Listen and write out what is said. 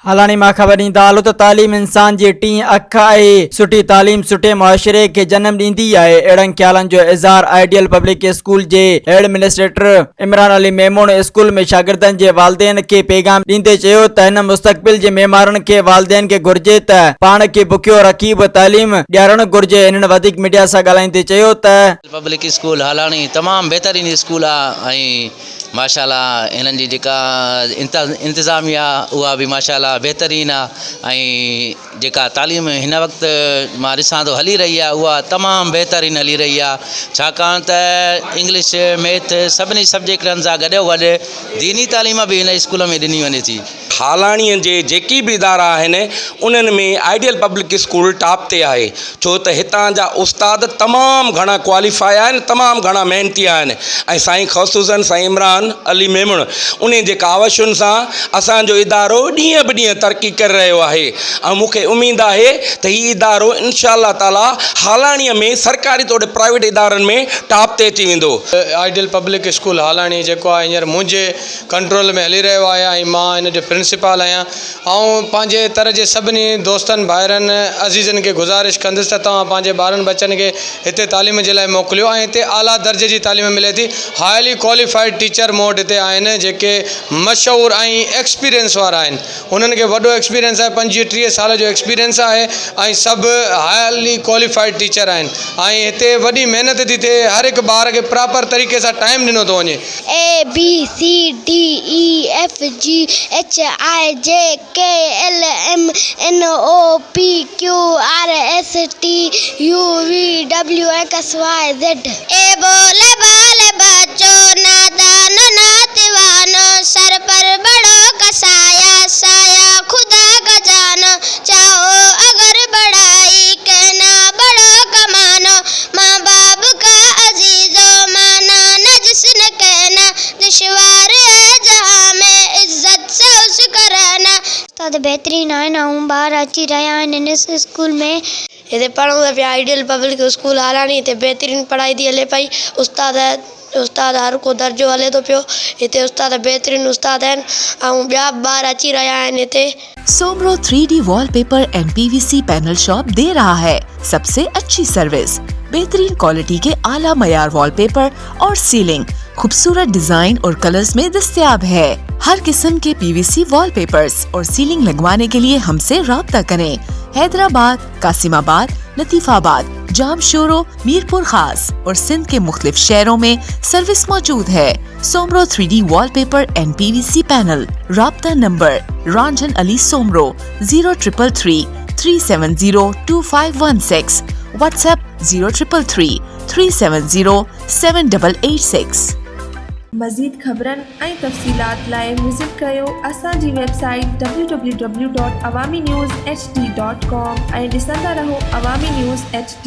हालानी मां ख़बर ॾींदा हलो त तालीम इंसान जी टी अख आहे। सुठी तालीम सुठे मुआशरे खे जन्म ॾींदी आहे। अहिड़नि ख्यालनि जो इज़हार आइडियल पब्लिक स्कूल जे एडमिनिस्ट्रेटर इमरान अली मेमून स्कूल में शागिर्दनि जे वालिदैन खे पैगाम ॾींदे चयो त हिन मुस्तक़बिल जे मेमारनि खे वालिदैन खे घुर्जे त पाण खे बुखियो रखी बि तालीम ॾियारणु घुर्जे। हिननि वधीक मीडिया सां ॻाल्हाईंदे चयो त पब्लिक स्कूल हालानी तमामु बहितरीन स्कूल आहे ऐं माशाल्लाह इन्हनि जी जेका इंतिज़ामिया उहा बि माशाल्लाह बहितरीन आहे ऐं जेका तालीम हिन वक़्तु मां ॾिसां थो हली रही आहे उहा तमामु बहितरीन हली रही आहे, छाकाणि त इंग्लिश मैथ सभिनी सब्जेक्टनि सां गॾो गॾु दीनी तालीम बि हिन स्कूल में ॾिनी वञे थी। हालाणीअ जे जेकी बि इदारा आहिनि उन्हनि में आइडियल पब्लिक स्कूल टॉप ते आहे, छो त हितां जा उस्ताद तमामु घणा क्वालिफाई आहिनि, तमामु घणा महिनती आहिनि ऐं साईं ख़ुसूसन साईं इमरान अली मेमून उन जे कावशुनि सां असांजो इदारो ॾींहं ब ॾींहं तरक़ी करे रहियो आहे ऐं मूंखे उमेदु आहे त हीउ इदारो इनशा अल्लाह ताला हालाणीअ में सरकारी तौर ते प्राइवेट इदारनि में टॉप ते अची वेंदो। आइडियल पब्लिक स्कूल हालाणी जेको आहे हींअर मुंहिंजे कंट्रोल में हली रहियो आहे ऐं मां हिन जो प्रिंसिपल आहियां ऐं पंहिंजे तरह जे सभिनी दोस्तनि भाइरनि अज़ीज़नि खे गुज़ारिश कंदुसि त तव्हां पंहिंजे ॿारनि बच्चनि खे हिते तालीम जे लाइ मोकिलियो ऐं हिते आला दर्जे जी तालीम मिले थी। हाईली क्वालिफाइड टीचर मूं वटि हिते आहिनि जेके मशहूरु ऐं एक्सपीरियंस वारा आहिनि, उन्हनि खे वॾो एक्सपीरियंस आहे, 25-30 साल जो एक्सपीरियंस आहे ऐं सभु हाईली क्वालिफाइड टीचर आहिनि ऐं हिते वॾी महिनत थी थिए, हर हिकु ॿार खे प्रॉपर तरीक़े सां टाइम ॾिनो थो वञे। ABCDEFGHIJKLMNOPQRSTUVWXYZ ए बोले बोले बच्चों नादान नातवान सर पर बड़ों का साया साया खुदा का जानो चाहो अगर बड़ाई कहना बड़ों का मानो माँ बाप का अजीजो माना न जिसने कहना दुश्वार है जहाँ में इज्जत से उसका रहना। उस्ताद बेहतरीन आहिनि ऐं ॿार अची रहिया आहिनि इन स्कूल में। हिते पढ़ूं था पिया आइडियल पब्लिक स्कूल हालाणी हिते बहितरीन पढ़ाई थी हले पई, उस्ताद हर को दर्जो हले थो पियो, हिते उस्ताद बेहतरीन उस्ताद आहिनि ऐं ॿिया ॿार अची रहिया आहिनि हिते। Soomro 3D wallpaper and PVC panel shop दे रहा है सबसे अच्छी सर्विस, बेहतरीन क्वालिटी के आला मयार वॉलपेपर और सीलिंग खूबसूरत डिजाइन और कलर्स में दस्तयाब है। हर किस्म के PVC वॉलपेपर्स और सीलिंग लगवाने के लिए हमसे राब्ता करें। हैदराबाद, कासिमाबाद, लतीफाबाद, जामशोरो, मीरपुर खास और सिंध के मुख्तलिफ शहरों में सर्विस मौजूद है। Soomro 3D wallpaper and PVC panel. राब्ता नंबर रंजन अली सोमरो 0333 370 2516, व्हाट्सएप 0333 370 7886। मज़ीद ख़बरनि ऐं तफ़सीलात लाइ विज़िट कयो असांजी वेबसाइट www.awamiNewsHD.com ऐं ॾिसंदा रहो अवामी न्यूज़ HD।